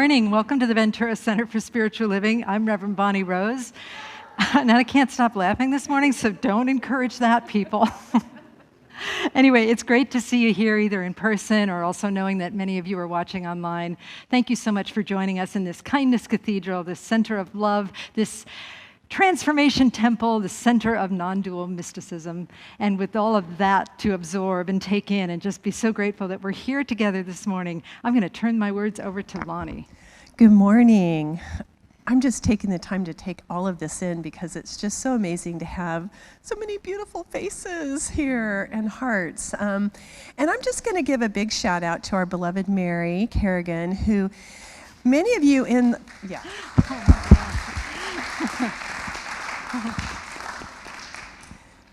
morning. Welcome to the Ventura Center for Spiritual Living. I'm Reverend Bonnie Rose. And I can't stop laughing this morning, so don't encourage that, people. Anyway, it's great to see you here, either in person or also knowing that many of you are watching online. Thank you so much for joining us in this Kindness Cathedral, this center of love, this transformation temple, the center of non-dual mysticism, and with all of that to absorb and take in and just be so grateful that we're here together this morning, I'm going to turn my words over to Lonnie. Good morning. I'm just taking the time to take all of this in because it's just so amazing to have so many beautiful faces here and hearts. And I'm just going to give a big shout out to our beloved Mary Kerrigan, who many of you in, yeah.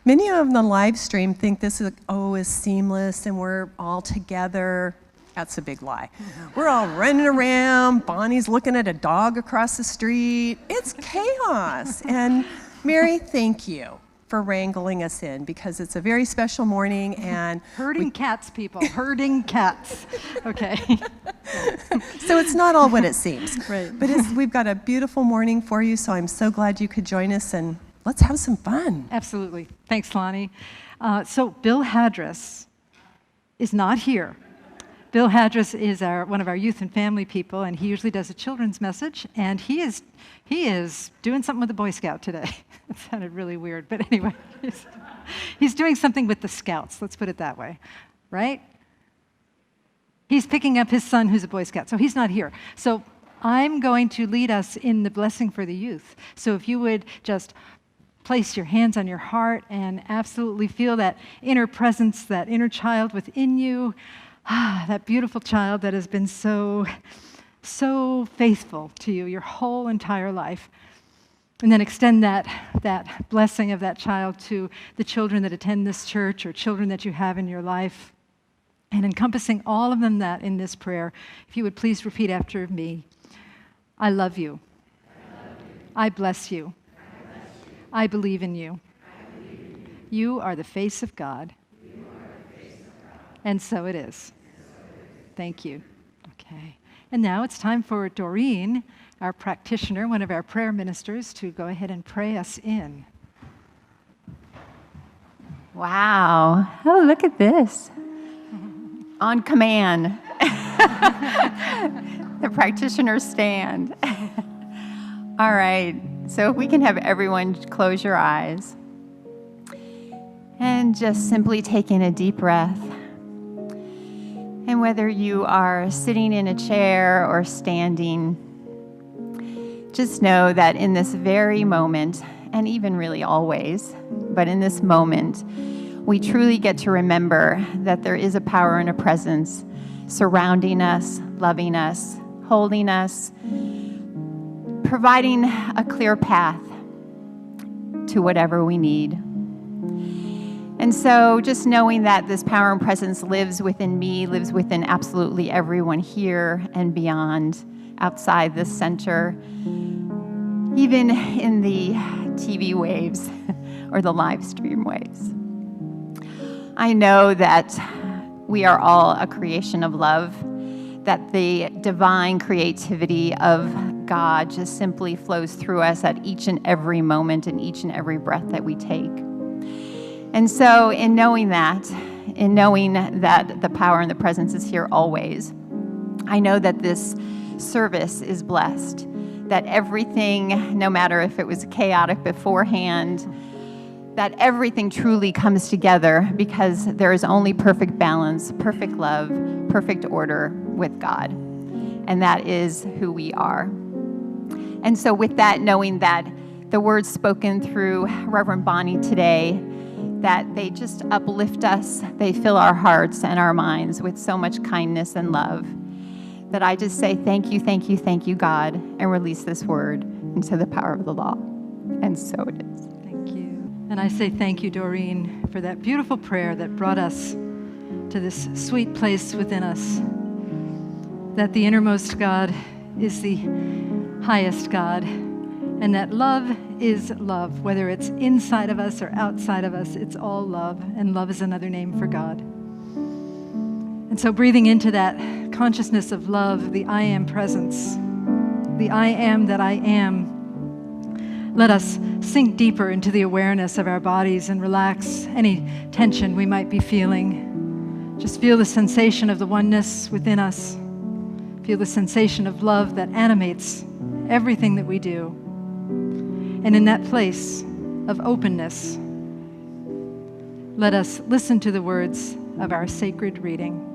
Many of the live stream think this is seamless and we're all together. That's a big lie. We're all running around. Bonnie's looking at a dog across the street. It's chaos. And Mary, thank you for wrangling us in because it's a very special morning and herding cats, people. Herding cats. Okay. So it's not all what it seems. Right. But we've got a beautiful morning for you, so I'm so glad you could join us and let's have some fun. Absolutely. Thanks, Lonnie. So Bill Hadras is not here. Bill Hadras is one of our youth and family people, and he usually does a children's message, and he is doing something with the Boy Scout today. It sounded really weird, but anyway, he's doing something with the Scouts, let's put it that way, right? He's picking up his son who's a Boy Scout, so he's not here. So I'm going to lead us in the blessing for the youth. So if you would just place your hands on your heart and absolutely feel that inner presence, that inner child within you, that beautiful child that has been so faithful to you your whole entire life. And then extend that blessing of that child to the children that attend this church or children that you have in your life. And encompassing all of them that in this prayer, if you would please repeat after me. I love you. I bless you. I believe in you. You are the face of God. And so it is. Thank you. Okay. And now it's time for Doreen, our practitioner, one of our prayer ministers, to go ahead and pray us in. Wow. Oh, look at this. On command. The practitioner stand. All right. So if we can have everyone close your eyes and just simply take in a deep breath. And whether you are sitting in a chair or standing, just know that in this very moment, and even really always, but in this moment, we truly get to remember that there is a power and a presence surrounding us, loving us, holding us, providing a clear path to whatever we need. And so just knowing that this power and presence lives within me, lives within absolutely everyone here and beyond, outside this center, even in the TV waves or the live stream waves. I know that we are all a creation of love, that the divine creativity of God just simply flows through us at each and every moment and each and every breath that we take. And so in knowing that the power and the presence is here always, I know that this service is blessed, that everything, no matter if it was chaotic beforehand, that everything truly comes together because there is only perfect balance, perfect love, perfect order with God. And that is who we are. And so with that, knowing that the words spoken through Reverend Bonnie today, that they just uplift us, they fill our hearts and our minds with so much kindness and love, that I just say thank you, God, and release this word into the power of the law. And so it is. Thank you. And I say thank you, Doreen, for that beautiful prayer that brought us to this sweet place within us, that the innermost God is the highest God, and that love is love. Whether it's inside of us or outside of us, it's all love, and love is another name for God. And so breathing into that consciousness of love, the I am presence, the I am that I am, let us sink deeper into the awareness of our bodies and relax any tension we might be feeling. Just feel the sensation of the oneness within us. Feel the sensation of love that animates everything that we do. And in that place of openness, let us listen to the words of our sacred reading.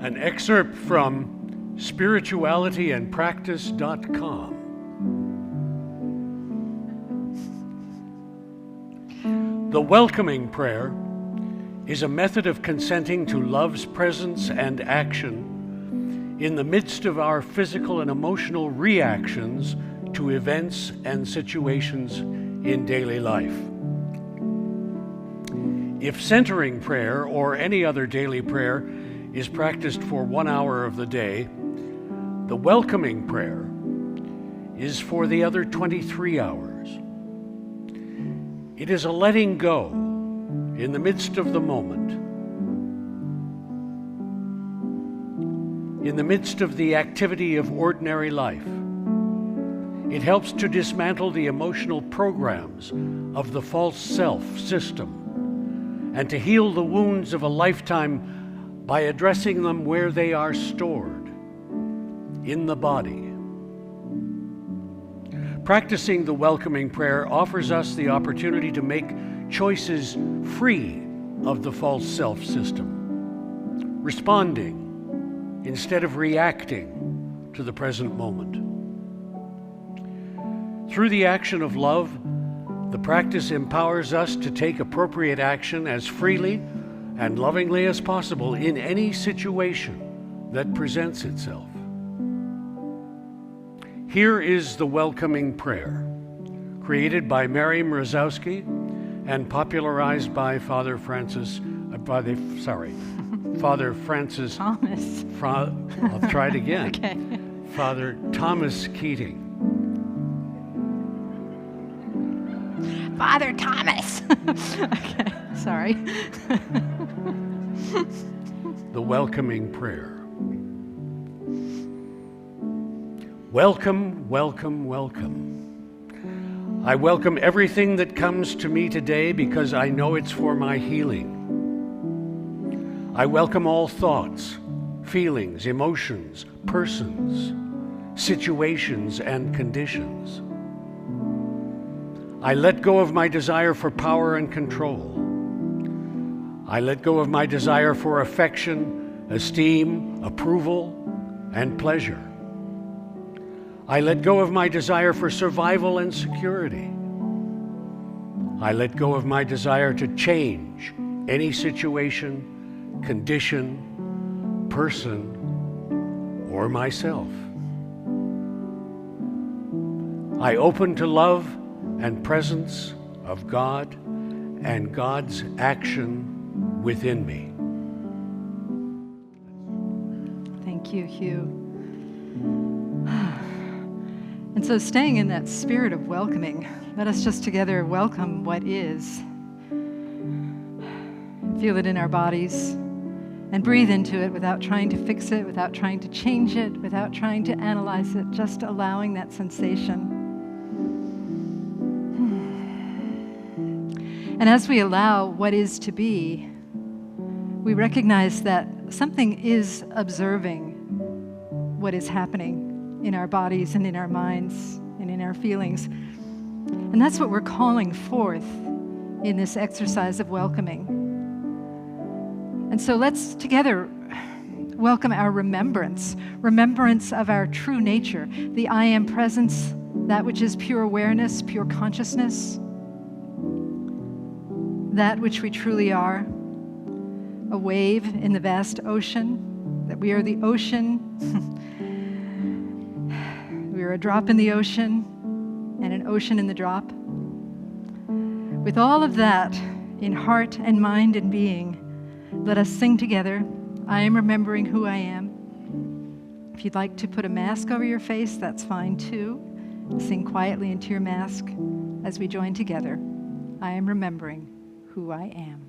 An excerpt from spiritualityandpractice.com. The welcoming prayer is a method of consenting to love's presence and action in the midst of our physical and emotional reactions to events and situations in daily life. If centering prayer or any other daily prayer is practiced for 1 hour of the day, the welcoming prayer is for the other 23 hours. It is a letting go in the midst of the moment, in the midst of the activity of ordinary life. It helps to dismantle the emotional programs of the false self system and to heal the wounds of a lifetime by addressing them where they are stored, in the body. Practicing the welcoming prayer offers us the opportunity to make choices free of the false self system, responding instead of reacting to the present moment. Through the action of love, the practice empowers us to take appropriate action as freely and lovingly as possible in any situation that presents itself. Here is the welcoming prayer, created by Mary Mrozowski and popularized by Father Francis Thomas. I'll try it again. Okay. Father Thomas Keating. Father Thomas. Okay, sorry. The welcoming prayer. Welcome, welcome, welcome. I welcome everything that comes to me today because I know it's for my healing. I welcome all thoughts, feelings, emotions, persons, situations, and conditions. I let go of my desire for power and control. I let go of my desire for affection, esteem, approval, and pleasure. I let go of my desire for survival and security. I let go of my desire to change any situation, condition, person, or myself. I open to love and presence of God and God's action within me. Thank you, Hugh. And so staying in that spirit of welcoming, let us just together welcome what is. Feel it in our bodies and breathe into it without trying to fix it, without trying to change it, without trying to analyze it, just allowing that sensation. And as we allow what is to be, we recognize that something is observing what is happening in our bodies and in our minds and in our feelings. And that's what we're calling forth in this exercise of welcoming. And so let's together welcome our remembrance of our true nature, the I am presence, that which is pure awareness, pure consciousness, that which we truly are, a wave in the vast ocean, that we are the ocean. We are a drop in the ocean and an ocean in the drop. With all of that in heart and mind and being, let us sing together, I am remembering who I am. If you'd like to put a mask over your face, that's fine too. Sing quietly into your mask as we join together. I am remembering who I am.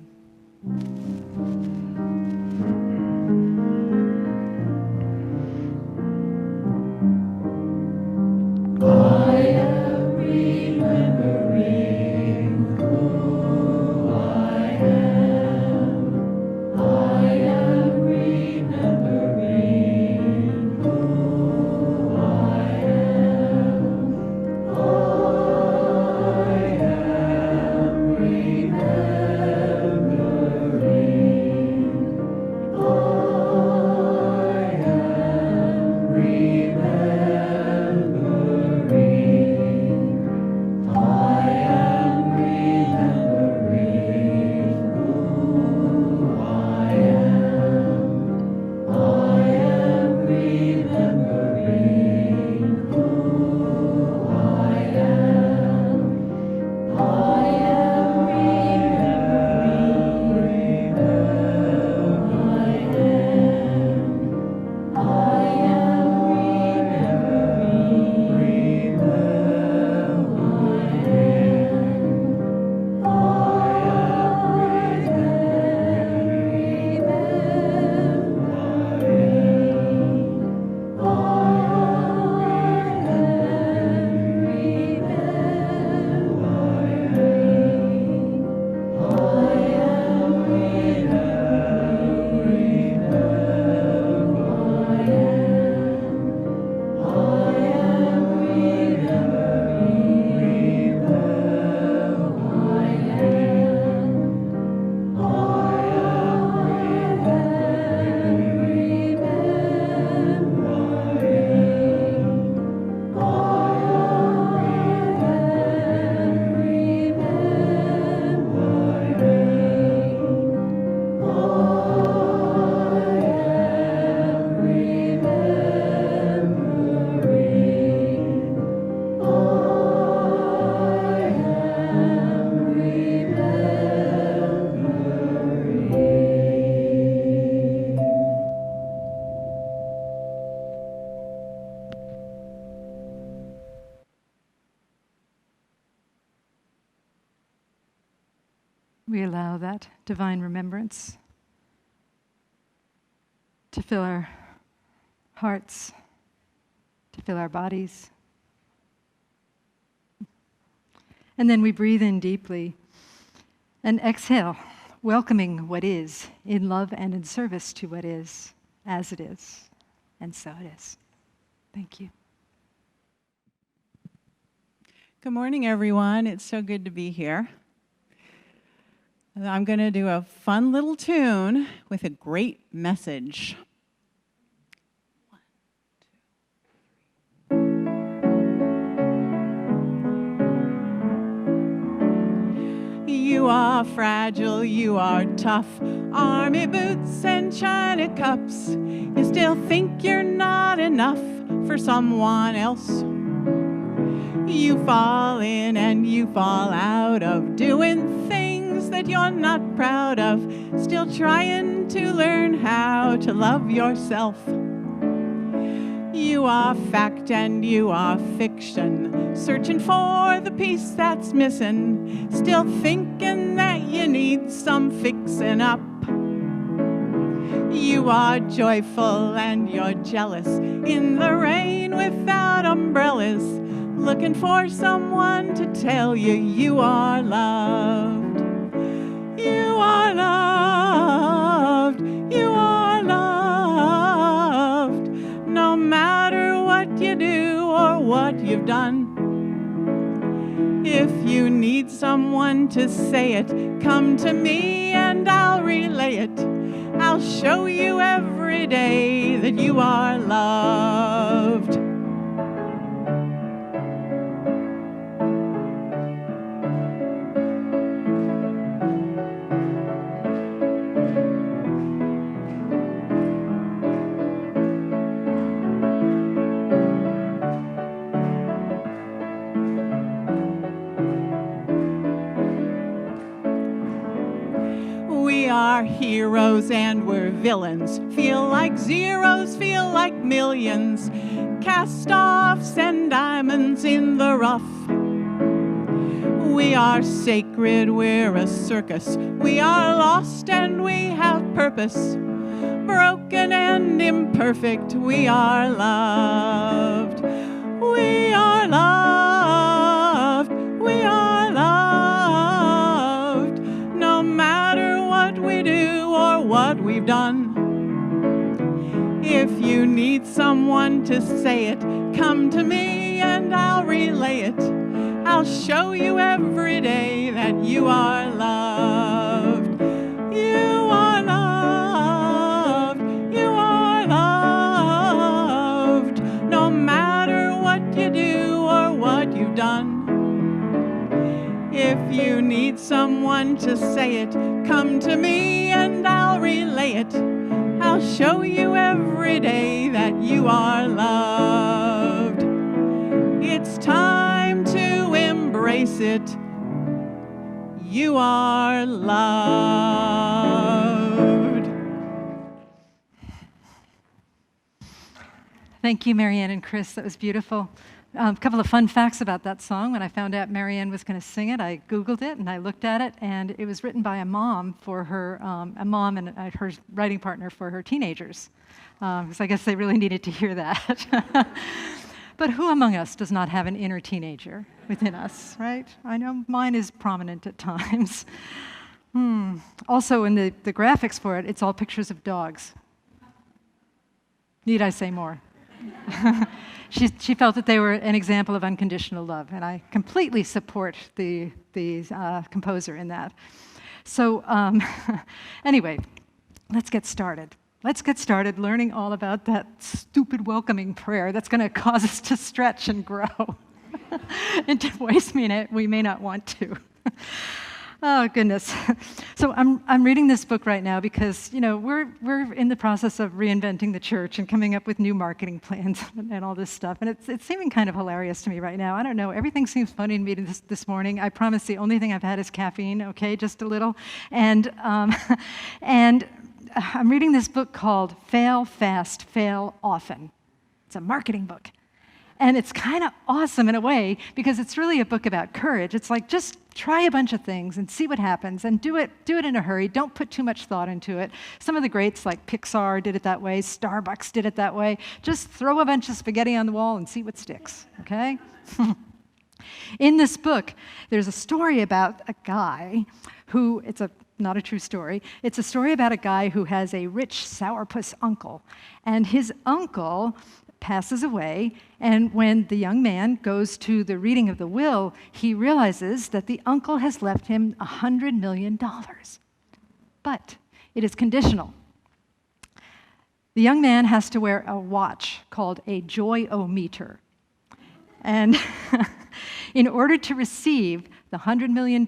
we allow that divine remembrance to fill our hearts, to fill our bodies. And then we breathe in deeply and exhale, welcoming what is, in love and in service to what is, as it is, and so it is. Thank you. Good morning, everyone. It's so good to be here. I'm going to do a fun little tune with a great message. You are fragile, you are tough, army boots and china cups. You still think you're not enough for someone else. You fall in and you fall out of doing things that you're not proud of, still trying to learn how to love yourself. You are fact and you are fiction, searching for the piece that's missing, still thinking that you need some fixing up. You are joyful and you're jealous, in the rain without umbrellas, looking for someone to tell you you are loved. You are loved. You are loved. No matter what you do or what you've done. If you need someone to say it, come to me and I'll relay it. I'll show you every day that you are loved. We are heroes and we're villains, feel like zeros, feel like millions, cast-offs and diamonds in the rough. We are sacred, we're a circus, we are lost and we have purpose, broken and imperfect, we are loved. We are loved, we are loved, no matter what we do or what we've done. If you need someone to say it, come to me and I'll relay it. I'll show you every day that you are loved. You are loved. You are loved. No matter what you do or what you've done. If you need someone to say it, come to me and I'll relay it. I'll show you every day that you are loved. It's time to embrace it. You are loved. Thank you, Marianne and Chris. That was beautiful. A couple of fun facts about that song. When I found out Marianne was going to sing it, I Googled it and I looked at it, and it was written by a mom for her, and her writing partner for her teenagers. Because I guess they really needed to hear that. But who among us does not have an inner teenager within us, right? I know mine is prominent at times. Also, in the graphics for it, it's all pictures of dogs. Need I say more? She felt that they were an example of unconditional love, and I completely support the composer in that. So anyway, let's get started. Let's get started learning all about that stupid welcoming prayer that's going to cause us to stretch and grow into voice we may not want to. Oh, goodness. So I'm reading this book right now because, we're in the process of reinventing the church and coming up with new marketing plans and all this stuff. And it's seeming kind of hilarious to me right now. I don't know. Everything seems funny to me this morning. I promise the only thing I've had is caffeine, okay, just a little. And I'm reading this book called Fail Fast, Fail Often. It's a marketing book. And it's kind of awesome in a way because it's really a book about courage. It's like just try a bunch of things and see what happens and do it in a hurry. Don't put too much thought into it. Some of the greats like Pixar did it that way, Starbucks did it that way. Just throw a bunch of spaghetti on the wall and see what sticks, okay? In this book, there's a story about a guy who, not a true story, it's a story about a guy who has a rich sourpuss uncle. And his uncle passes away, and when the young man goes to the reading of the will, he realizes that the uncle has left him $100 million. But it is conditional. The young man has to wear a watch called a joy-o-meter. And in order to receive the $100 million,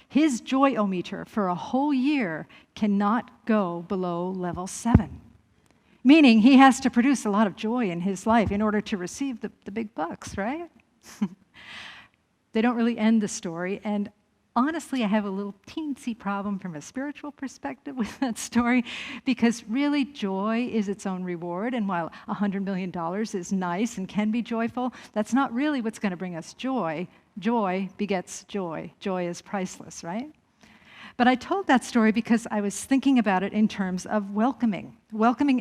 his joy-o-meter for a whole year cannot go below level 7. Meaning he has to produce a lot of joy in his life in order to receive the big bucks, right? They don't really end the story. And honestly, I have a little teensy problem from a spiritual perspective with that story because really joy is its own reward. And while $100 million is nice and can be joyful, that's not really what's going to bring us joy. Joy begets joy. Joy is priceless, right? But I told that story because I was thinking about it in terms of welcoming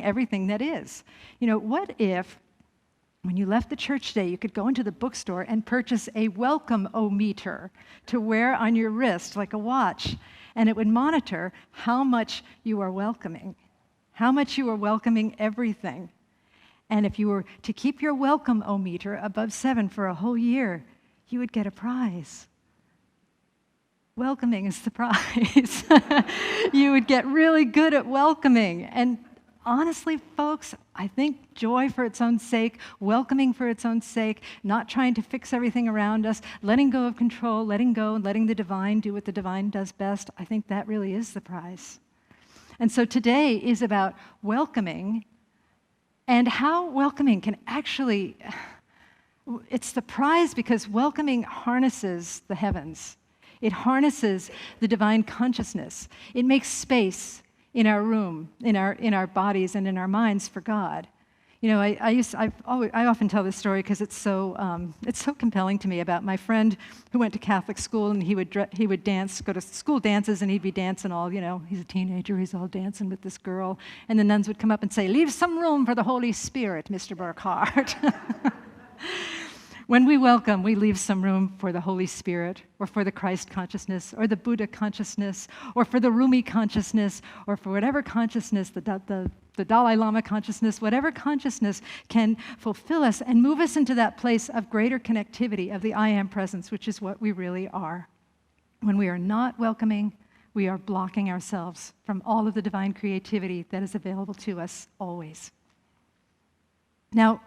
everything that is. You know, what if when you left the church today, you could go into the bookstore and purchase a welcome-o-meter to wear on your wrist like a watch, and it would monitor how much you are welcoming everything. And if you were to keep your welcome-o-meter above 7 for a whole year, you would get a prize. Welcoming is the prize. You would get really good at welcoming. And honestly, folks, I think joy for its own sake, welcoming for its own sake, not trying to fix everything around us, letting go of control, letting go and letting the divine do what the divine does best, I think that really is the prize. And so today is about welcoming and how welcoming can actually, it's the prize because welcoming harnesses the heavens. It harnesses the divine consciousness. It makes space in our room, in our bodies, and in our minds for God. You know, I often tell this story because it's so compelling to me about my friend who went to Catholic school, and he would dance, go to school dances, and he'd be dancing all, you know, he's a teenager, he's all dancing with this girl, and the nuns would come up and say, "Leave some room for the Holy Spirit, Mr. Burkhart." When we welcome, we leave some room for the Holy Spirit, or for the Christ consciousness, or the Buddha consciousness, or for the Rumi consciousness, or for whatever consciousness, the Dalai Lama consciousness, whatever consciousness can fulfill us and move us into that place of greater connectivity of the I Am presence, which is what we really are. When we are not welcoming, we are blocking ourselves from all of the divine creativity that is available to us always. Now,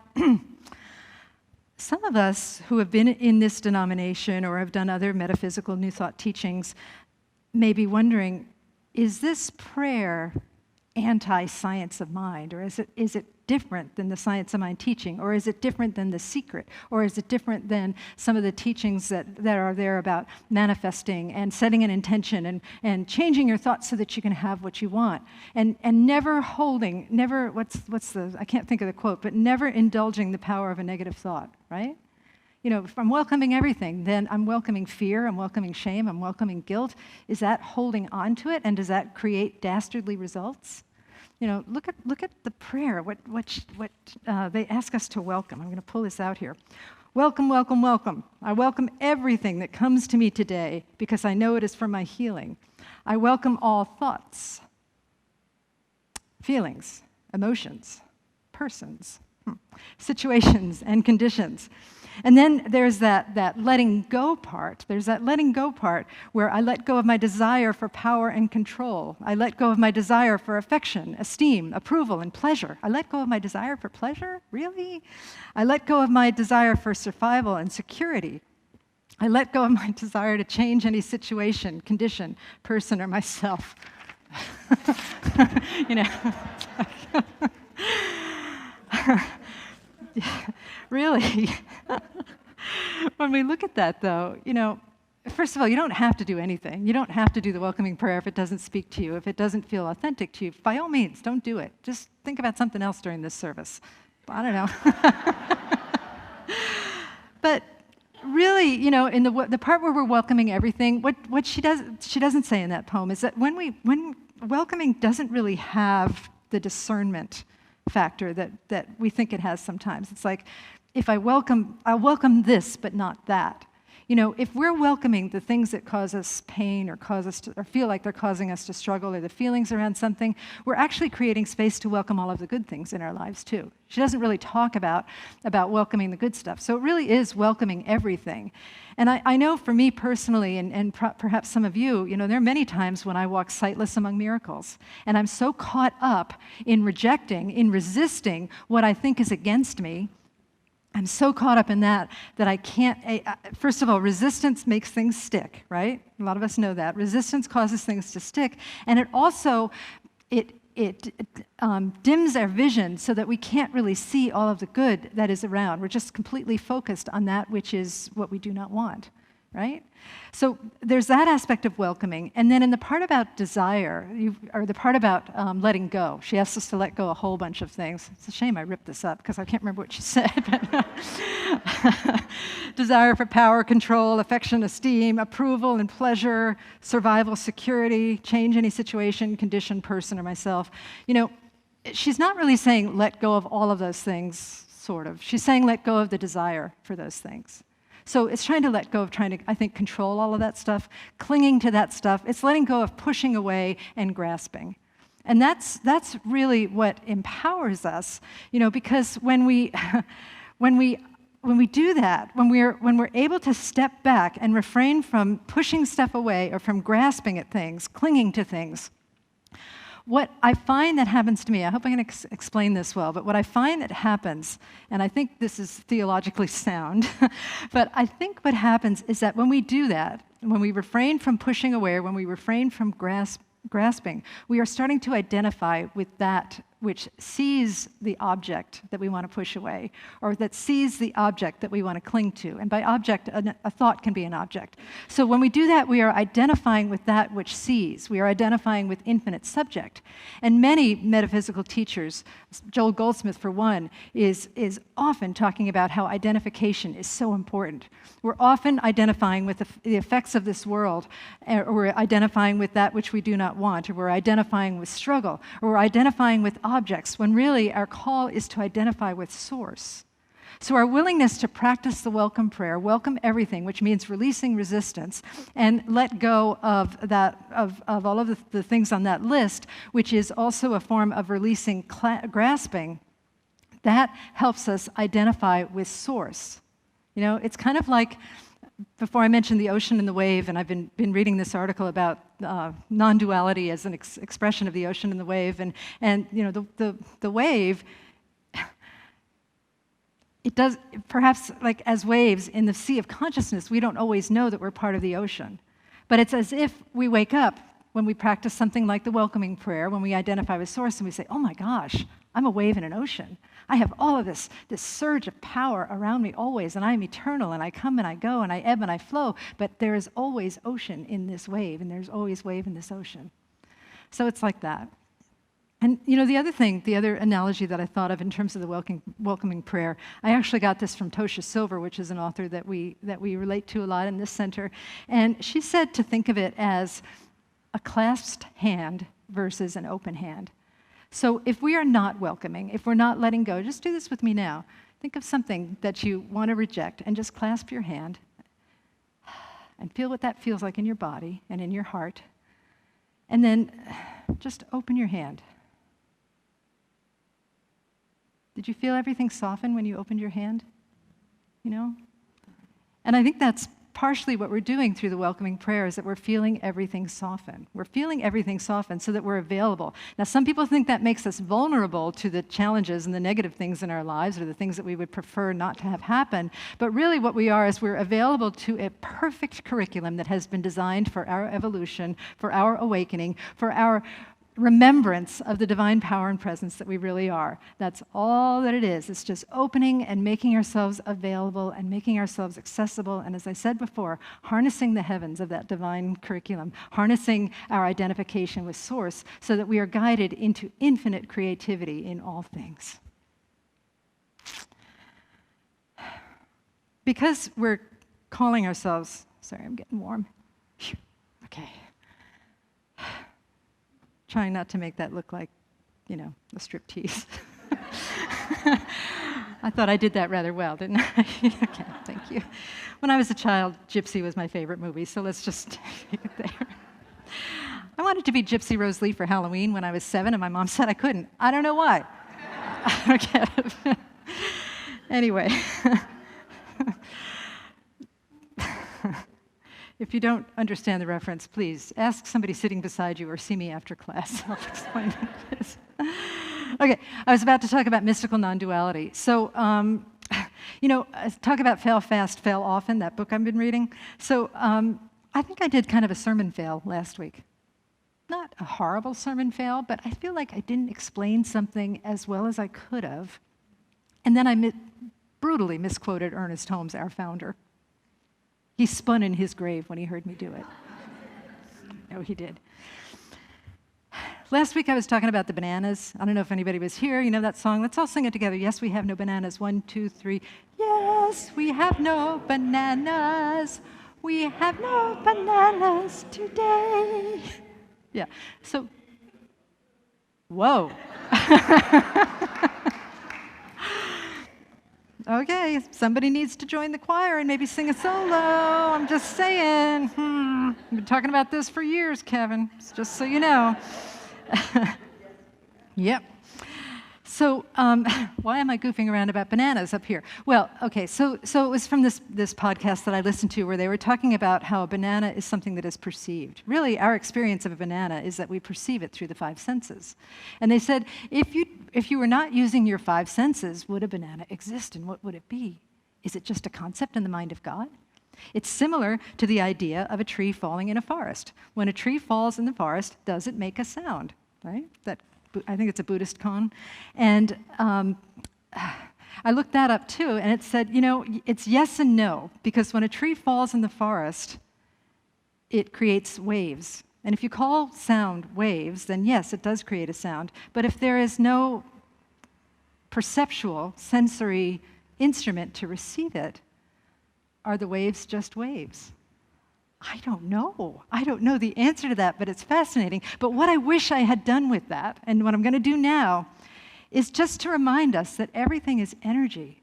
some of us who have been in this denomination or have done other metaphysical New Thought teachings may be wondering, is this prayer anti-science of mind, or is it different than the science of mind teaching, or is it different than the secret, or is it different than some of the teachings that are there about manifesting and setting an intention and changing your thoughts so that you can have what you want, and never I can't think of the quote, but never indulging the power of a negative thought, right? You know, if I'm welcoming everything, then I'm welcoming fear, I'm welcoming shame, I'm welcoming guilt. Is that holding on to it, and does that create dastardly results? You know, look at the prayer, what they ask us to welcome. I'm going to pull this out here. Welcome, welcome, welcome. I welcome everything that comes to me today because I know it is for my healing. I welcome all thoughts, feelings, emotions, persons, situations, and conditions. And then there's that letting go part. There's that letting go part where I let go of my desire for power and control. I let go of my desire for affection, esteem, approval, and pleasure. I let go of my desire for pleasure? Really? I let go of my desire for survival and security. I let go of my desire to change any situation, condition, person, or myself. You know. Really. When we look at that, though, you know, first of all, you don't have to do anything. You don't have to do the welcoming prayer if it doesn't speak to you, if it doesn't feel authentic to you. By all means, don't do it. Just think about something else during this service. I don't know. But really, in the part where we're welcoming everything, what she doesn't say in that poem is that when welcoming doesn't really have the discernment factor that we think it has sometimes. It's like, if I'll welcome this, but not that. If we're welcoming the things that cause us pain or or feel like they're causing us to struggle, or the feelings around something, we're actually creating space to welcome all of the good things in our lives too. She doesn't really talk about welcoming the good stuff. So it really is welcoming everything. And I know for me personally, and perhaps some of you, there are many times when I walk sightless among miracles, and I'm so caught up in resisting what I think is against me. I'm so caught up in that I can't, first of all, resistance makes things stick, right? A lot of us know that. Resistance causes things to stick, and it also, it dims our vision so that we can't really see all of the good that is around. We're just completely focused on that which is what we do not want, right? So there's that aspect of welcoming. And then in the part about desire, or the part about letting go, she asks us to let go a whole bunch of things. It's a shame I ripped this up because I can't remember what she said. But desire for power, control, affection, esteem, approval and pleasure, survival, security, change any situation, condition, person, or myself. She's not really saying let go of all of those things, sort of. She's saying let go of the desire for those things. So it's trying to let go of trying to, I think, control all of that stuff, clinging to that stuff. It's letting go of pushing away and grasping. And that's really what empowers us, because when we do that, when we're able to step back and refrain from pushing stuff away or from grasping at things, clinging to things, what I find that happens to me, I hope I can explain this well, but what I find that happens, and I think this is theologically sound, but I think what happens is that when we do that, when we refrain from pushing away, or when we refrain from grasping, we are starting to identify with that which sees the object that we want to push away, or that sees the object that we want to cling to. And by object, a thought can be an object. So when we do that, we are identifying with that which sees. We are identifying with infinite subject. And many metaphysical teachers, Joel Goldsmith for one, is often talking about how identification is so important. We're often identifying with the effects of this world, or we're identifying with that which we do not want, or we're identifying with struggle, or we're identifying with objects, when really our call is to identify with Source. So our willingness to practice the welcome prayer, welcome everything, which means releasing resistance, and let go of all of the things on that list, which is also a form of releasing grasping, that helps us identify with Source. It's kind of like, before I mentioned the ocean and the wave, and I've been reading this article about non-duality as an expression of the ocean and the wave, and the wave, it does, perhaps like as waves in the sea of consciousness, we don't always know that we're part of the ocean. But it's as if we wake up when we practice something like the welcoming prayer, when we identify with Source and we say, oh my gosh, I'm a wave in an ocean. I have all of this surge of power around me always, and I'm eternal, and I come and I go, and I ebb and I flow, but there is always ocean in this wave, and there's always wave in this ocean. So it's like that. And the other analogy that I thought of in terms of the welcoming prayer, I actually got this from Tosha Silver, which is an author that we relate to a lot in this center, and she said to think of it as a clasped hand versus an open hand. So if we are not welcoming, if we're not letting go, just do this with me now. Think of something that you want to reject and just clasp your hand and feel what that feels like in your body and in your heart. And then just open your hand. Did you feel everything soften when you opened your hand? And I think that's partially what we're doing through the welcoming prayer, is that we're feeling everything soften. We're feeling everything soften so that we're available. Now, some people think that makes us vulnerable to the challenges and the negative things in our lives, or the things that we would prefer not to have happen. But really what we are is we're available to a perfect curriculum that has been designed for our evolution, for our awakening, for our remembrance of the divine power and presence that we really are. That's all that it is. It's just opening and making ourselves available and making ourselves accessible. And as I said before, harnessing the heavens of that divine curriculum, harnessing our identification with Source so that we are guided into infinite creativity in all things. because we're calling ourselves, sorry, I'm getting warm. Phew. Okay. Trying not to make that look like, a striptease. I thought I did that rather well, didn't I? Okay, thank you. When I was a child, Gypsy was my favorite movie, so let's just take it there. I wanted to be Gypsy Rose Lee for Halloween when I was 7, and my mom said I couldn't. I don't know why. I don't get it. Anyway. If you don't understand the reference, please ask somebody sitting beside you or see me after class. I'll explain what it is. Okay, I was about to talk about mystical non-duality. So, talk about fail fast, fail often, that book I've been reading. So I think I did kind of a sermon fail last week. Not a horrible sermon fail, but I feel like I didn't explain something as well as I could have. And then I brutally misquoted Ernest Holmes, our founder. He spun in his grave when he heard me do it. No, he did. Last week I was talking about the bananas. I don't know if anybody was here. You know that song? Let's all sing it together. Yes, we have no bananas. 1, 2, 3. Yes, we have no bananas. We have no bananas today. Yeah. So, whoa. Okay, somebody needs to join the choir and maybe sing a solo. I'm just saying. I've been talking about this for years, Kevin, just so you know. Yep. So why am I goofing around about bananas up here? Well, okay, so it was from this podcast that I listened to where they were talking about how a banana is something that is perceived. Really, our experience of a banana is that we perceive it through the 5 senses. And they said, if you were not using your 5 senses, would a banana exist, and what would it be? Is it just a concept in the mind of God? It's similar to the idea of a tree falling in a forest. When a tree falls in the forest, does it make a sound, right? I think it's a Buddhist koan. And I looked that up too, and it said, it's yes and no, because when a tree falls in the forest, it creates waves. And if you call sound waves, then yes, it does create a sound. But if there is no perceptual, sensory instrument to receive it, are the waves just waves? I don't know. I don't know the answer to that, but it's fascinating. But what I wish I had done with that, and what I'm going to do now, is just to remind us that everything is energy.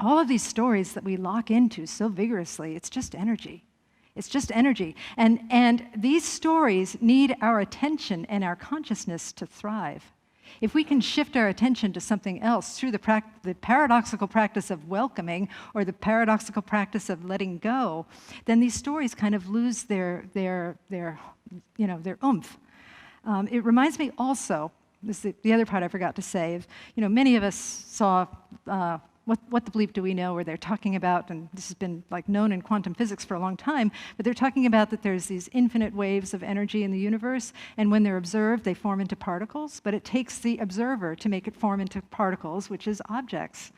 All of these stories that we lock into so vigorously, it's just energy. It's just energy. And these stories need our attention and our consciousness to thrive. If we can shift our attention to something else through the paradoxical practice of welcoming or the paradoxical practice of letting go, then these stories kind of lose their oomph. It reminds me also, this is the other part I forgot to say, many of us saw what the bleep do we know, where they're talking about, and this has been known in quantum physics for a long time, but they're talking about that there's these infinite waves of energy in the universe, and when they're observed, they form into particles, but it takes the observer to make it form into particles, which is objects.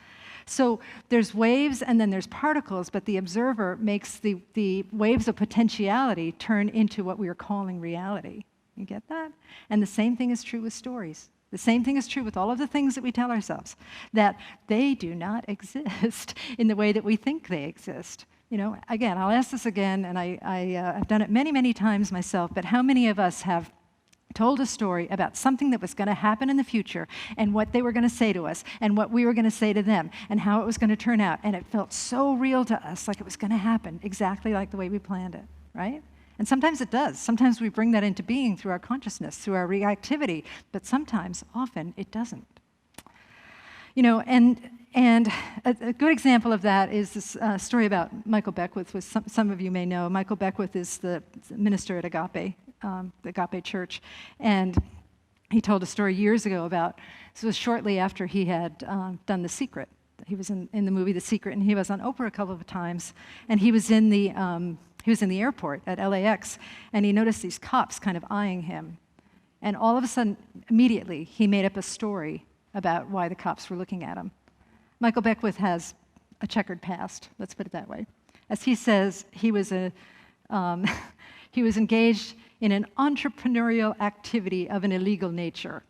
So there's waves and then there's particles, but the observer makes the waves of potentiality turn into what we are calling reality. You get that? And the same thing is true with stories. The same thing is true with all of the things that we tell ourselves, that they do not exist in the way that we think they exist. Again, I'll ask this again, and I've done it many, many times myself, but how many of us have told a story about something that was going to happen in the future and what they were going to say to us and what we were going to say to them and how it was going to turn out, and it felt so real to us, like it was going to happen exactly like the way we planned it, right? And sometimes it does. Sometimes we bring that into being through our consciousness, through our reactivity, but sometimes, often, it doesn't. And a good example of that is this story about Michael Beckwith, which some of you may know. Michael Beckwith is the minister at Agape, the Agape Church, and he told a story years ago about, this was shortly after he had done The Secret. He was in the movie The Secret, and he was on Oprah a couple of times, and he was in the airport at LAX, and he noticed these cops kind of eyeing him. And all of a sudden, immediately, he made up a story about why the cops were looking at him. Michael Beckwith has a checkered past, let's put it that way. As he says, he was engaged in an entrepreneurial activity of an illegal nature.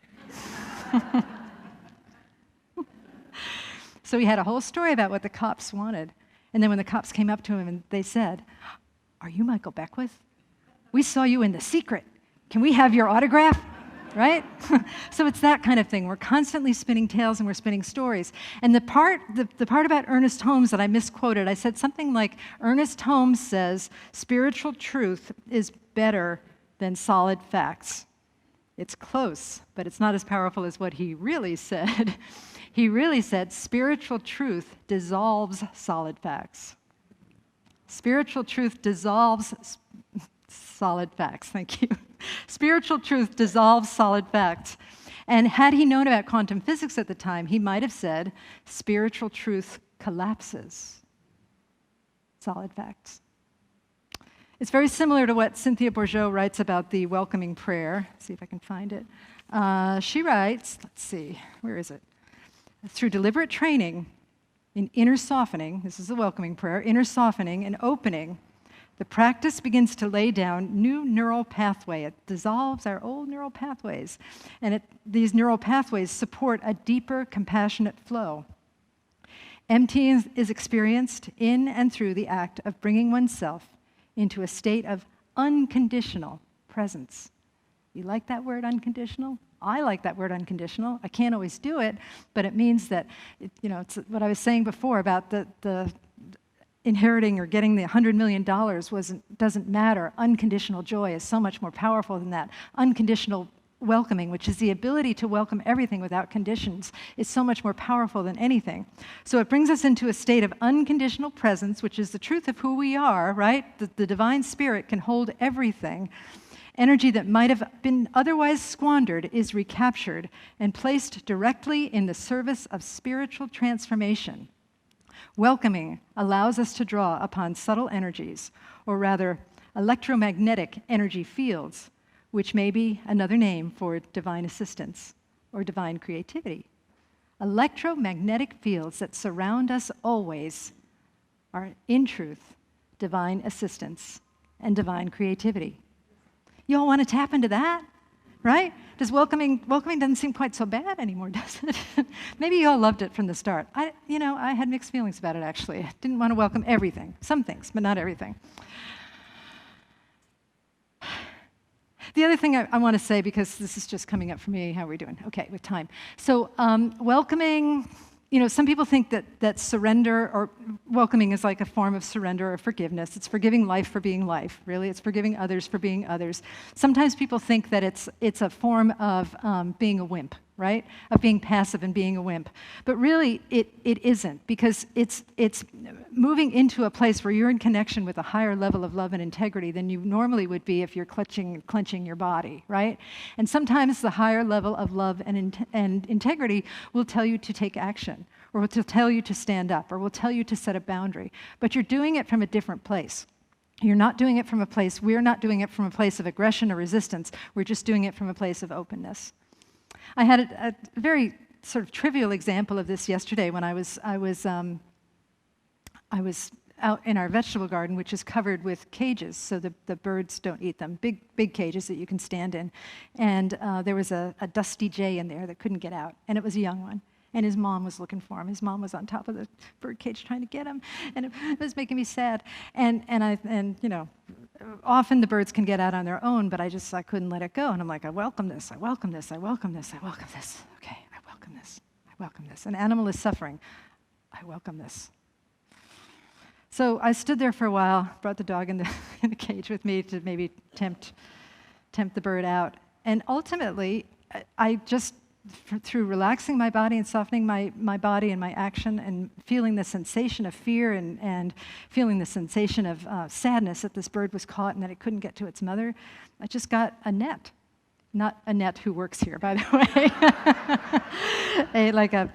So he had a whole story about what the cops wanted. And then when the cops came up to him and they said, "Are you Michael Beckwith? We saw you in The Secret. Can we have your autograph?" Right? So it's that kind of thing. We're constantly spinning tales and we're spinning stories. And the part about Ernest Holmes that I misquoted, I said something like, Ernest Holmes says, spiritual truth is better than solid facts. It's close, but it's not as powerful as what he really said. He really said, spiritual truth dissolves solid facts. Spiritual truth dissolves solid facts. Thank you. Spiritual truth dissolves solid facts. And had he known about quantum physics at the time, he might have said, spiritual truth collapses solid facts. It's very similar to what Cynthia Bourgeault writes about the welcoming prayer. Let's see if I can find it. She writes, let's see, where is it? Through deliberate training in inner softening, this is the welcoming prayer, inner softening and opening, the practice begins to lay down new neural pathway. It dissolves our old neural pathways. And these neural pathways support a deeper, compassionate flow. Emptying is experienced in and through the act of bringing oneself into a state of unconditional presence. You like that word, unconditional? I like that word, unconditional. I can't always do it, but it means that, it's what I was saying before about the inheriting or getting the $100 million doesn't matter. Unconditional joy is so much more powerful than that. Unconditional welcoming, which is the ability to welcome everything without conditions, is so much more powerful than anything. So it brings us into a state of unconditional presence, which is the truth of who we are, right? The divine spirit can hold everything. Energy that might have been otherwise squandered is recaptured and placed directly in the service of spiritual transformation. Welcoming allows us to draw upon subtle energies, or rather, electromagnetic energy fields, which may be another name for divine assistance or divine creativity. Electromagnetic fields that surround us always are, in truth, divine assistance and divine creativity. You all want to tap into that, right? Does welcoming doesn't seem quite so bad anymore, does it? Maybe you all loved it from the start. I had mixed feelings about it, actually. I didn't want to welcome everything. Some things, but not everything. The other thing I want to say, because this is just coming up for me, how are we doing? Okay, with time. So welcoming, some people think that surrender or welcoming is like a form of surrender or forgiveness. It's forgiving life for being life, really. It's forgiving others for being others. Sometimes people think that it's a form of being a wimp, right? Of being passive and being a wimp. But really, it isn't, because it's moving into a place where you're in connection with a higher level of love and integrity than you normally would be if you're clenching your body, right? And sometimes the higher level of love and integrity will tell you to take action, or will tell you to stand up, or will tell you to set a boundary. But you're doing it from a different place. We're not doing it from a place of aggression or resistance. We're just doing it from a place of openness. I had a very sort of trivial example of this yesterday when I was out in our vegetable garden, which is covered with cages, so the birds don't eat them. Big cages that you can stand in. And there was a dusty jay in there that couldn't get out, and it was a young one. And his mom was looking for him. His mom was on top of the bird cage trying to get him, and it was making me sad. And often the birds can get out on their own, but I couldn't let it go. And I'm like, I welcome this, I welcome this, I welcome this, I welcome this. Okay, I welcome this, I welcome this. An animal is suffering. I welcome this. So I stood there for a while, brought the dog in the cage with me to maybe tempt the bird out. And ultimately, I just, through relaxing my body and softening my body and my action and feeling the sensation of fear and feeling the sensation of sadness that this bird was caught and that it couldn't get to its mother, I just got a net. Not Annette, who works here, by the way.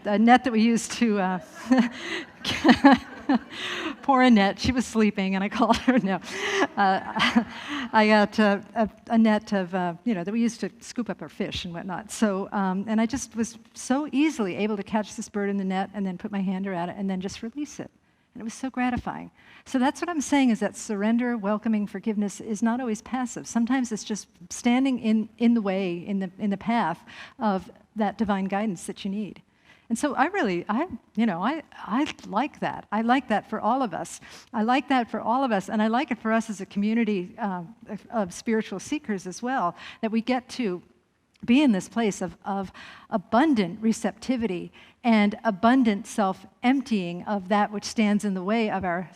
a net that we used to poor Annette. She was sleeping, and I called her. No, I got a net of that we used to scoop up our fish and whatnot. So and I just was so easily able to catch this bird in the net and then put my hand around it and then just release it. And it was so gratifying. So that's what I'm saying, is that surrender, welcoming, forgiveness is not always passive. Sometimes it's just standing in the way, in the path of that divine guidance that you need. And so I like that. I like that for all of us. I like that for all of us, and I like it for us as a community of spiritual seekers as well, that we get to be in this place of abundant receptivity and abundant self-emptying of that which stands in the way of our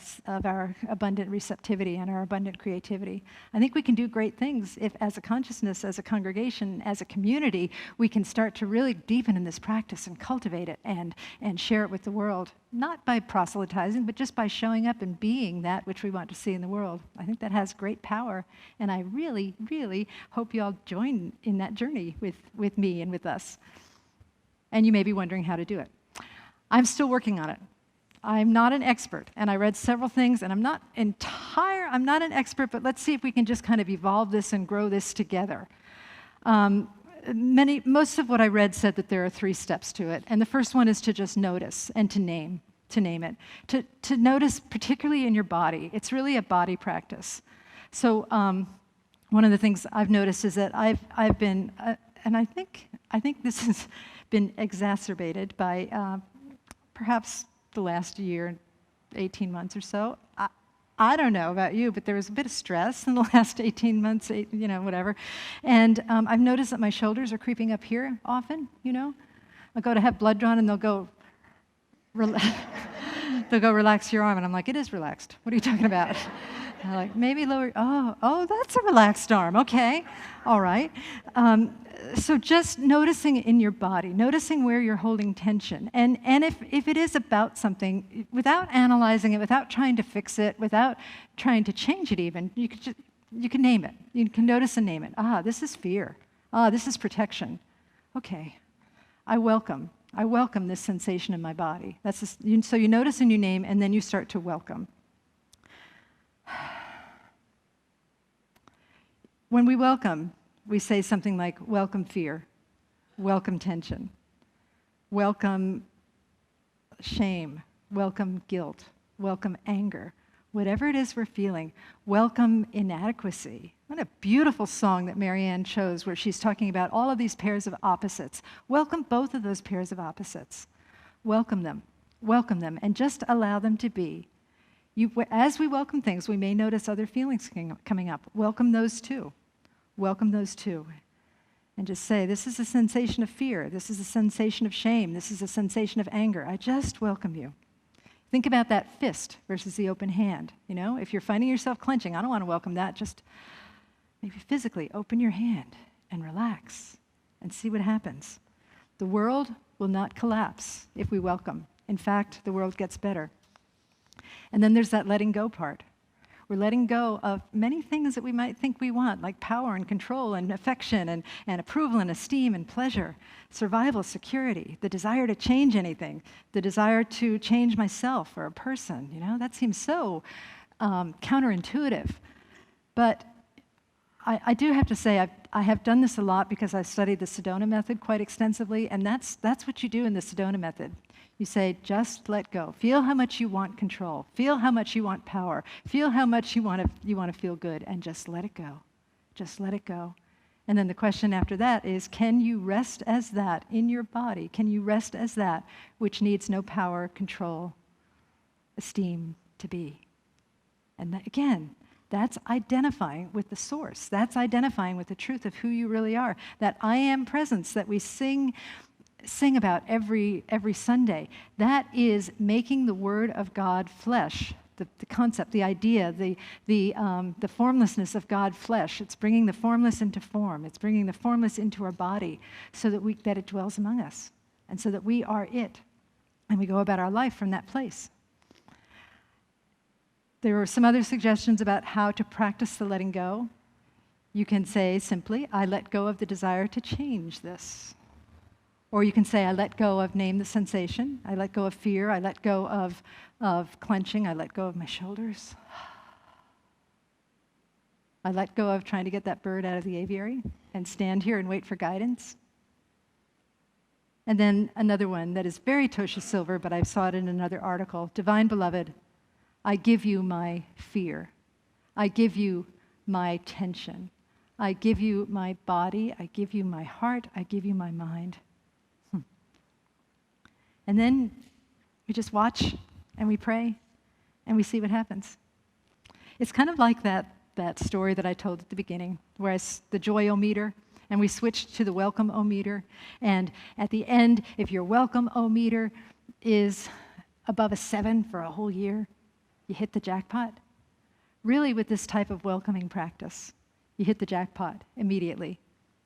abundant receptivity and our abundant creativity. I think we can do great things if, as a consciousness, as a congregation, as a community, we can start to really deepen in this practice and cultivate it and share it with the world, not by proselytizing, but just by showing up and being that which we want to see in the world. I think that has great power, and I really, really hope you all join in that journey with me and with us. And you may be wondering how to do it. I'm still working on it. I'm not an expert, and I read several things, and I'm not an expert, but let's see if we can just kind of evolve this and grow this together. Most of what I read said that there are 3 steps to it, and the first one is to just notice and to name it. To notice, particularly in your body. It's really a body practice. So one of the things I've noticed is that I've been, and I think this has been exacerbated by perhaps the last year, 18 months or so. I don't know about you, but there was a bit of stress in the last 18 months, whatever. And I've noticed that my shoulders are creeping up here often, I'll go to have blood drawn and they'll go relax your arm. And I'm like, it is relaxed. What are you talking about? And they're like, maybe lower, oh, that's a relaxed arm. Okay, all right. So just noticing in your body, noticing where you're holding tension. And if it is about something, without analyzing it, without trying to fix it, without trying to change it even, you can name it. You can notice and name it. This is fear. This is protection. Okay, I welcome this sensation in my body. So you notice and you name, and then you start to welcome. When we welcome, we say something like, welcome fear, welcome tension, welcome shame, welcome guilt, welcome anger, whatever it is we're feeling, welcome inadequacy. What a beautiful song that Marianne chose where she's talking about all of these pairs of opposites. Welcome both of those pairs of opposites. Welcome them, and just allow them to be. As we welcome things, we may notice other feelings coming up. Welcome those too. Welcome those too. And just say, this is a sensation of fear. This is a sensation of shame. This is a sensation of anger. I just welcome you. Think about that fist versus the open hand. If you're finding yourself clenching, I don't want to welcome that. Just maybe physically open your hand and relax and see what happens. The world will not collapse if we welcome. In fact, the world gets better. And then there's that letting go part. We're letting go of many things that we might think we want, like power and control and affection and approval and esteem and pleasure, survival, security, the desire to change anything, the desire to change myself or a person. That seems so counterintuitive. But I do have to say I have done this a lot because I studied the Sedona method quite extensively, and that's what you do in the Sedona method. You say, just let go. Feel how much you want control. Feel how much you want power. Feel how much you want to feel good, and just let it go. Just let it go. And then the question after that is, can you rest as that in your body? Can you rest as that which needs no power, control, esteem to be? And again, that's identifying with the source. That's identifying with the truth of who you really are. That I am presence that we sing about every Sunday. That is making the Word of God flesh, the concept, the idea, the formlessness of God flesh. It's bringing the formless into form. It's bringing the formless into our body so that it dwells among us and so that we are it. And we go about our life from that place. There were some other suggestions about how to practice the letting go. You can say simply, I let go of the desire to change this. Or you can say, I let go of name the sensation. I let go of fear. I let go of clenching. I let go of my shoulders. I let go of trying to get that bird out of the aviary and stand here and wait for guidance. And then another one that is very Tosha Silver, but I saw it in another article. Divine Beloved, I give you my fear. I give you my tension. I give you my body. I give you my heart. I give you my mind. And then we just watch and we pray and we see what happens. It's kind of like that story that I told at the beginning, where the joy-o-meter, and we switched to the welcome-o-meter. And at the end, if your welcome-o-meter is above a 7 for a whole year, you hit the jackpot. Really, with this type of welcoming practice, you hit the jackpot immediately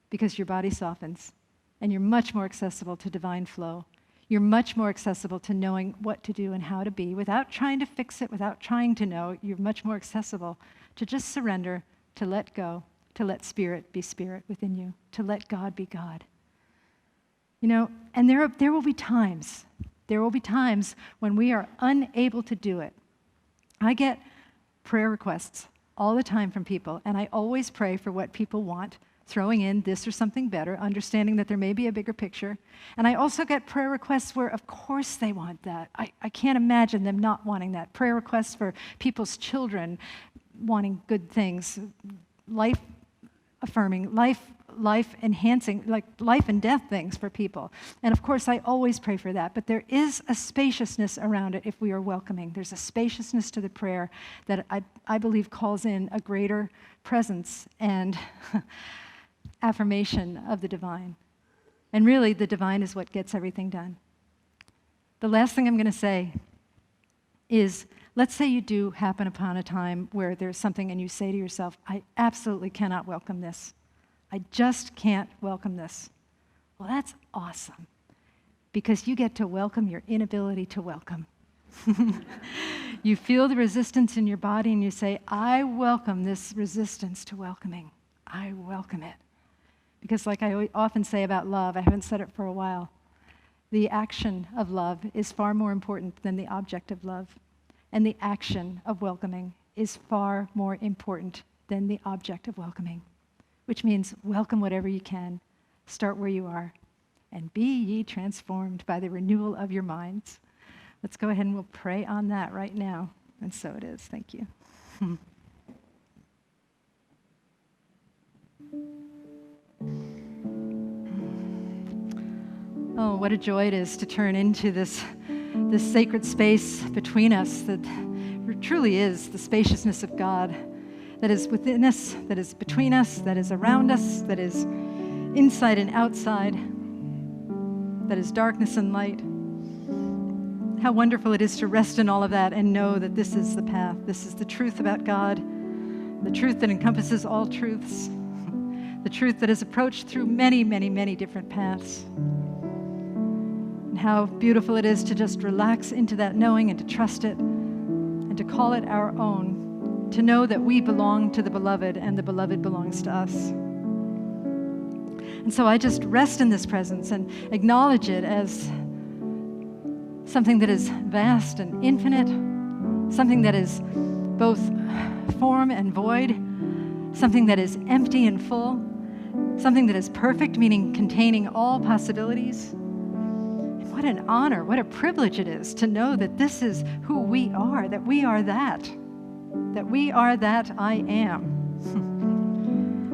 because your body softens and you're much more accessible to divine flow. You're much more accessible to knowing what to do and how to be without trying to fix it, without trying to know. You're much more accessible to just surrender, to let go, to let spirit be spirit within you, to let God be God. You know, and there will be times when we are unable to do it. I get prayer requests all the time from people, and I always pray for what people want, throwing in this or something better, understanding that there may be a bigger picture. And I also get prayer requests where, of course, they want that. I can't imagine them not wanting that. Prayer requests for people's children wanting good things, life-affirming, life-enhancing, like life and death things for people. And of course, I always pray for that. But there is a spaciousness around it if we are welcoming. There's a spaciousness to the prayer that I believe calls in a greater presence and affirmation of the divine. And really, the divine is what gets everything done. The last thing I'm going to say is, let's say you do happen upon a time where there's something and you say to yourself, I absolutely cannot welcome this. I just can't welcome this. Well, that's awesome, because you get to welcome your inability to welcome. You feel the resistance in your body and you say, I welcome this resistance to welcoming. I welcome it. Because like I often say about love, I haven't said it for a while, the action of love is far more important than the object of love. And the action of welcoming is far more important than the object of welcoming. Which means welcome whatever you can, start where you are, and be ye transformed by the renewal of your minds. Let's go ahead and we'll pray on that right now. And so it is. Thank you. Oh, what a joy it is to turn into this sacred space between us that truly is the spaciousness of God, that is within us, that is between us, that is around us, that is inside and outside, that is darkness and light. How wonderful it is to rest in all of that and know that this is the path. This is the truth about God, the truth that encompasses all truths, the truth that is approached through many, many, many different paths. And how beautiful it is to just relax into that knowing and to trust it and to call it our own, to know that we belong to the beloved and the beloved belongs to us. And so I just rest in this presence and acknowledge it as something that is vast and infinite, something that is both form and void, something that is empty and full, something that is perfect, meaning containing all possibilities. And what an honor, what a privilege it is to know that this is who we are that we are that we are that I am.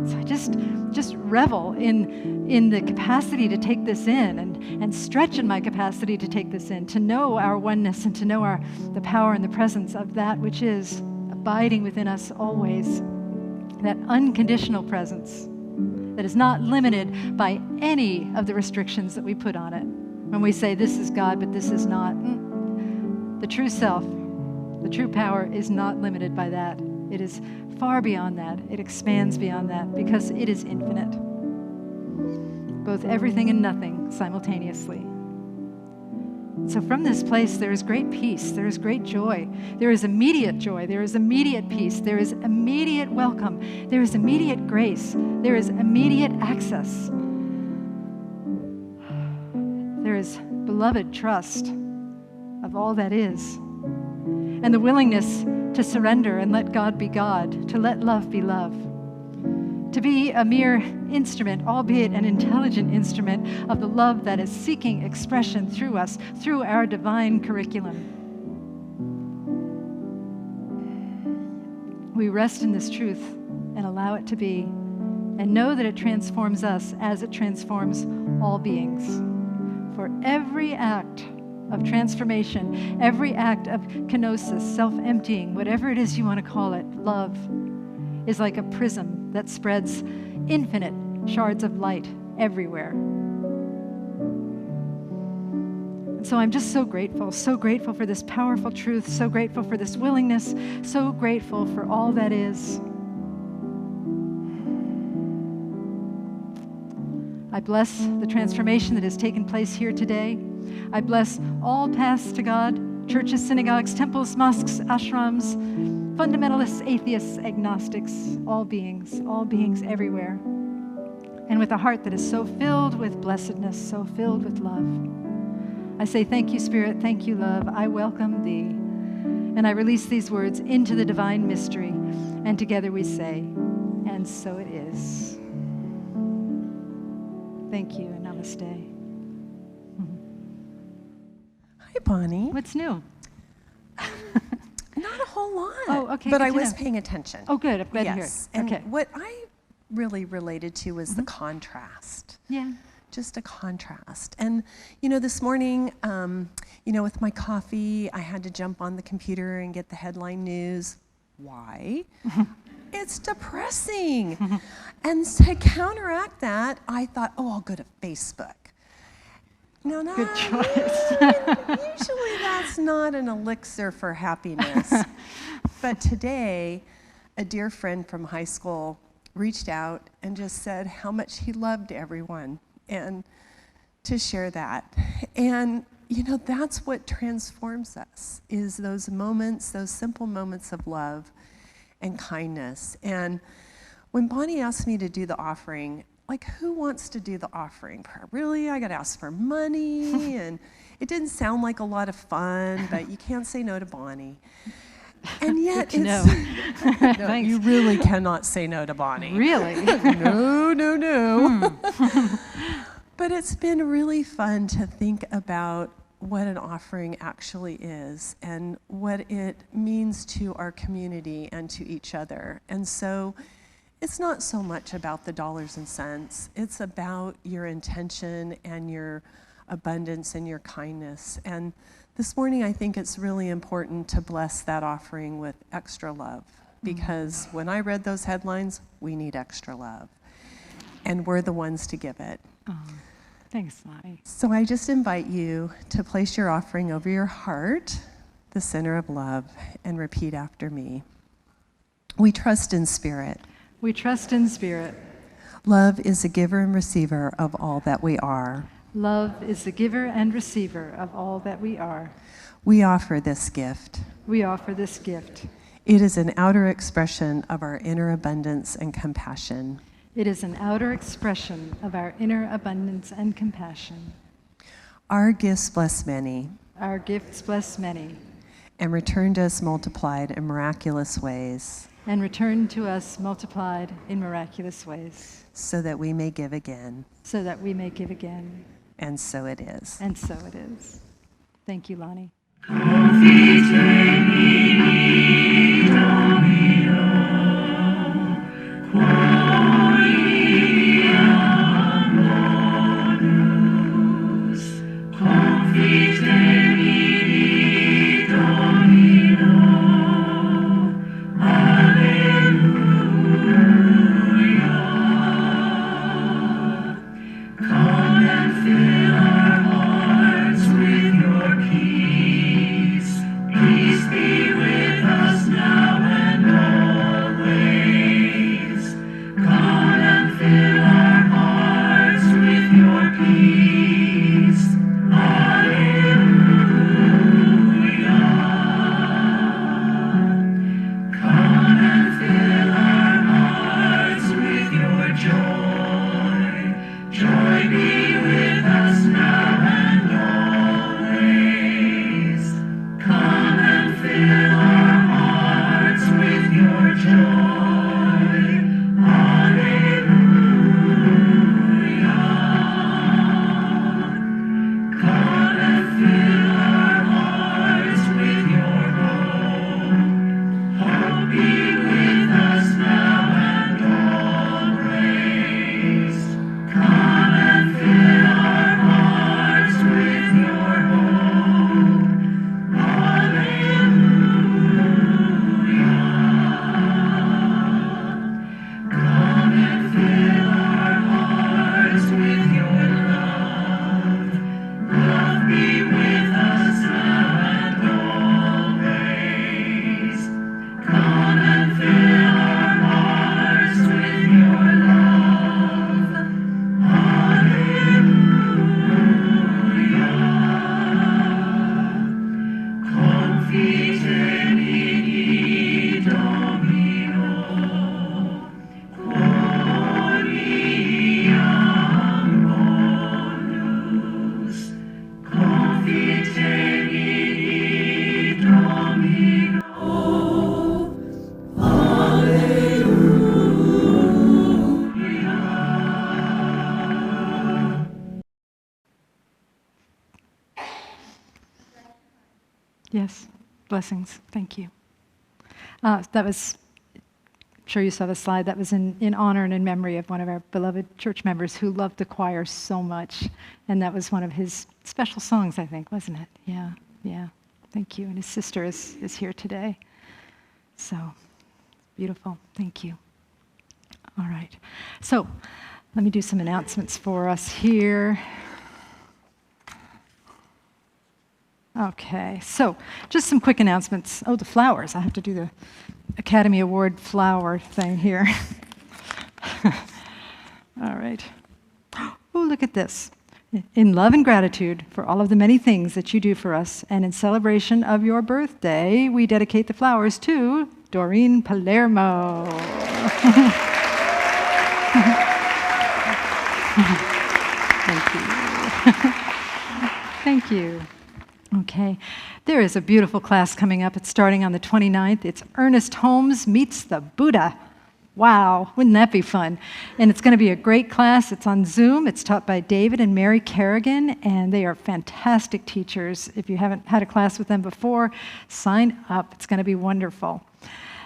So I just revel in the capacity to take this in and stretch in my capacity to take this in, to know our oneness and to know the power and the presence of that which is abiding within us always, that unconditional presence that is not limited by any of the restrictions that we put on it. When we say this is God, but this is not, the true self, the true power is not limited by that. It is far beyond that. It expands beyond that because it is infinite. Both everything and nothing simultaneously. So from this place, there is great peace. There is great joy. There is immediate joy. There is immediate peace. There is immediate welcome. There is immediate grace. There is immediate access. There is beloved trust of all that is. And the willingness to surrender and let God be God, to let love be love, to be a mere instrument, albeit an intelligent instrument, of the love that is seeking expression through us, through our divine curriculum. We rest in this truth and allow it to be, and know that it transforms us as it transforms all beings. For every act of transformation, every act of kenosis, self-emptying, whatever it is you want to call it, love is like a prism that spreads infinite shards of light everywhere. And so I'm just so grateful for this powerful truth, so grateful for this willingness, so grateful for all that is. I bless the transformation that has taken place here today. I bless all paths to God, churches, synagogues, temples, mosques, ashrams, fundamentalists, atheists, agnostics, all beings everywhere. And with a heart that is so filled with blessedness, so filled with love. I say, thank you, Spirit, thank you, love. I welcome thee. And I release these words into the divine mystery. And together we say, and so it is. Thank you, and namaste. Hi, Bonnie. What's new? Not a whole lot. Oh, okay. But good I to was know. paying attention. Oh, good. I'm glad to hear Yes. it. And Okay. what I really related to was the contrast. Yeah. Just a contrast. And, this morning, with my coffee, I had to jump on the computer and get the headline news. Why? It's depressing. And to counteract that, I thought, I'll go to Facebook. No, Good choice. usually that's not an elixir for happiness. But today, a dear friend from high school reached out and just said how much he loved everyone and to share that. And, that's what transforms us, is those moments, those simple moments of love and kindness. And when Bonnie asked me to do the offering, who wants to do the offering prayer? Really? I got to ask for money. And it didn't sound like a lot of fun, but you can't say no to Bonnie. And yet No. Thanks. You really cannot say no to Bonnie. Really? No. But it's been really fun to think about what an offering actually is and what it means to our community and to each other. And so it's not so much about the dollars and cents. It's about your intention and your abundance and your kindness. And this morning, I think it's really important to bless that offering with extra love, because when I read those headlines, we need extra love. And we're the ones to give it. Oh, thanks, Lonnie. So I just invite you to place your offering over your heart, the center of love, and repeat after me. We trust in spirit. We trust in spirit. Love is a giver and receiver of all that we are. Love is the giver and receiver of all that we are. We offer this gift. We offer this gift. It is an outer expression of our inner abundance and compassion. It is an outer expression of our inner abundance and compassion. Our gifts bless many. Our gifts bless many. And return to us multiplied in miraculous ways. And return to us multiplied in miraculous ways. So that we may give again. So that we may give again. And so it is. And so it is. Thank you, Lonnie. Yes, blessings. Thank you. That was, I'm sure you saw the slide, that was in honor and in memory of one of our beloved church members who loved the choir so much. And that was one of his special songs, I think, wasn't it? Yeah, yeah. Thank you. And his sister is here today. So, beautiful. Thank you. All right. So, let me do some announcements for us here. Okay, so just some quick announcements. Oh, the flowers. I have to do the Academy Award flower thing here. All right. Oh, look at this. In love and gratitude for all of the many things that you do for us, and in celebration of your birthday, we dedicate the flowers to Doreen Palermo. Thank you. Thank you. Okay. There is a beautiful class coming up. It's starting on the 29th. It's Ernest Holmes Meets the Buddha. Wow, wouldn't that be fun? And it's going to be a great class. It's on Zoom. It's taught by David and Mary Kerrigan, and they are fantastic teachers. If you haven't had a class with them before, sign up. It's going to be wonderful.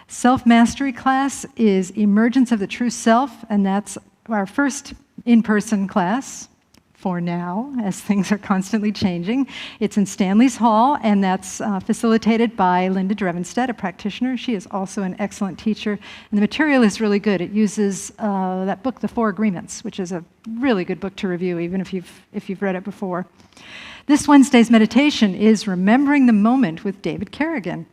Self-mastery class is Emergence of the True Self, and that's our first in-person class for now, as things are constantly changing. It's in Stanley's Hall, and that's facilitated by Linda Drevenstedt, a practitioner. She is also an excellent teacher, and the material is really good. It uses that book, The Four Agreements, which is a really good book to review, even if you've read it before. This Wednesday's meditation is Remembering the Moment with David Kerrigan.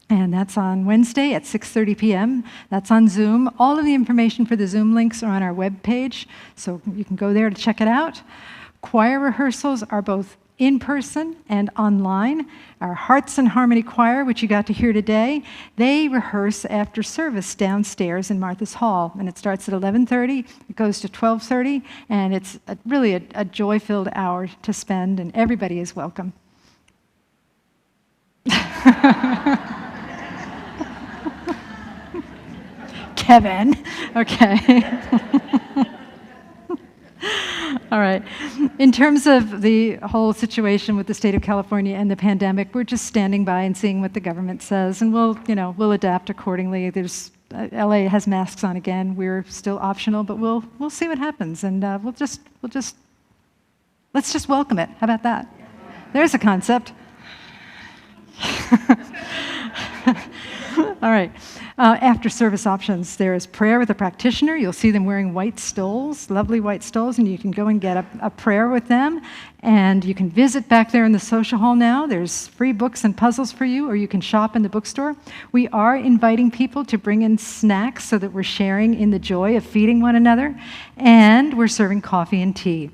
And that's on Wednesday at 6:30 p.m. That's on Zoom. All of the information for the Zoom links are on our webpage, so you can go there to check it out. Choir rehearsals are both in person and online. Our Hearts and Harmony Choir, which you got to hear today, they rehearse after service downstairs in Martha's Hall, and it starts at 11:30. It goes to 12:30, and it's really a joy-filled hour to spend, and everybody is welcome. Kevin. Okay. All right. In terms of the whole situation with the state of California and the pandemic, we're just standing by and seeing what the government says, and we'll adapt accordingly. There's LA has masks on again. We're still optional, but we'll see what happens, and let's just welcome it. How about that? There's a concept. All right. After service options, there is prayer with a practitioner. You'll see them wearing white stoles, lovely white stoles, and you can go and get a prayer with them. And you can visit back there in the social hall now. There's free books and puzzles for you, or you can shop in the bookstore. We are inviting people to bring in snacks so that we're sharing in the joy of feeding one another. And we're serving coffee and tea.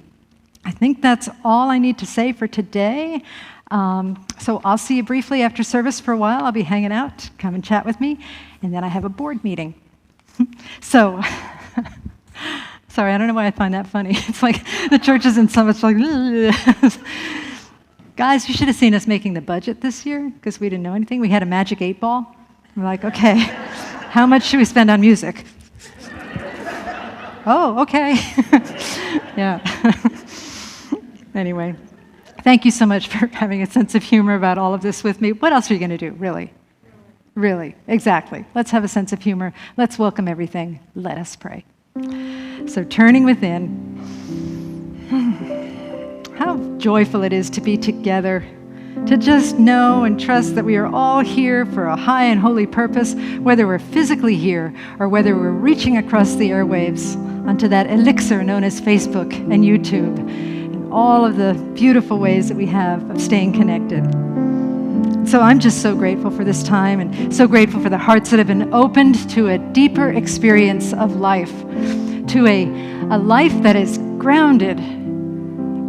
I think that's all I need to say for today. So I'll see you briefly after service for a while. I'll be hanging out. Come and chat with me. And then I have a board meeting. So, sorry, I don't know why I find that funny. It's like the church is in so much like, guys, you should have seen us making the budget this year because we didn't know anything. We had a magic 8-ball. We're like, okay, how much should we spend on music? Oh, okay. Yeah. Anyway. Thank you so much for having a sense of humor about all of this with me. What else are you going to do, really? Really, exactly. Let's have a sense of humor. Let's welcome everything. Let us pray. So turning within, how joyful it is to be together, to just know and trust that we are all here for a high and holy purpose, whether we're physically here or whether we're reaching across the airwaves onto that elixir known as Facebook and YouTube, and all of the beautiful ways that we have of staying connected. So I'm just so grateful for this time and so grateful for the hearts that have been opened to a deeper experience of life, to a life that is grounded,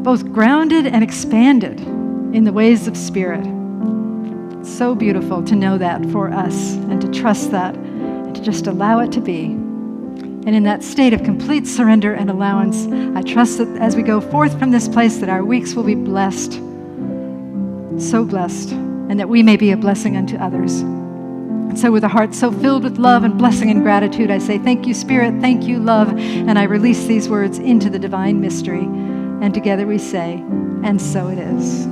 both grounded and expanded in the ways of spirit. It's so beautiful to know that for us and to trust that and to just allow it to be. And in that state of complete surrender and allowance, I trust that as we go forth from this place that our weeks will be blessed, so blessed, and that we may be a blessing unto others. And so with a heart so filled with love and blessing and gratitude, I say, thank you, Spirit, thank you, love, and I release these words into the divine mystery. And together we say, and so it is.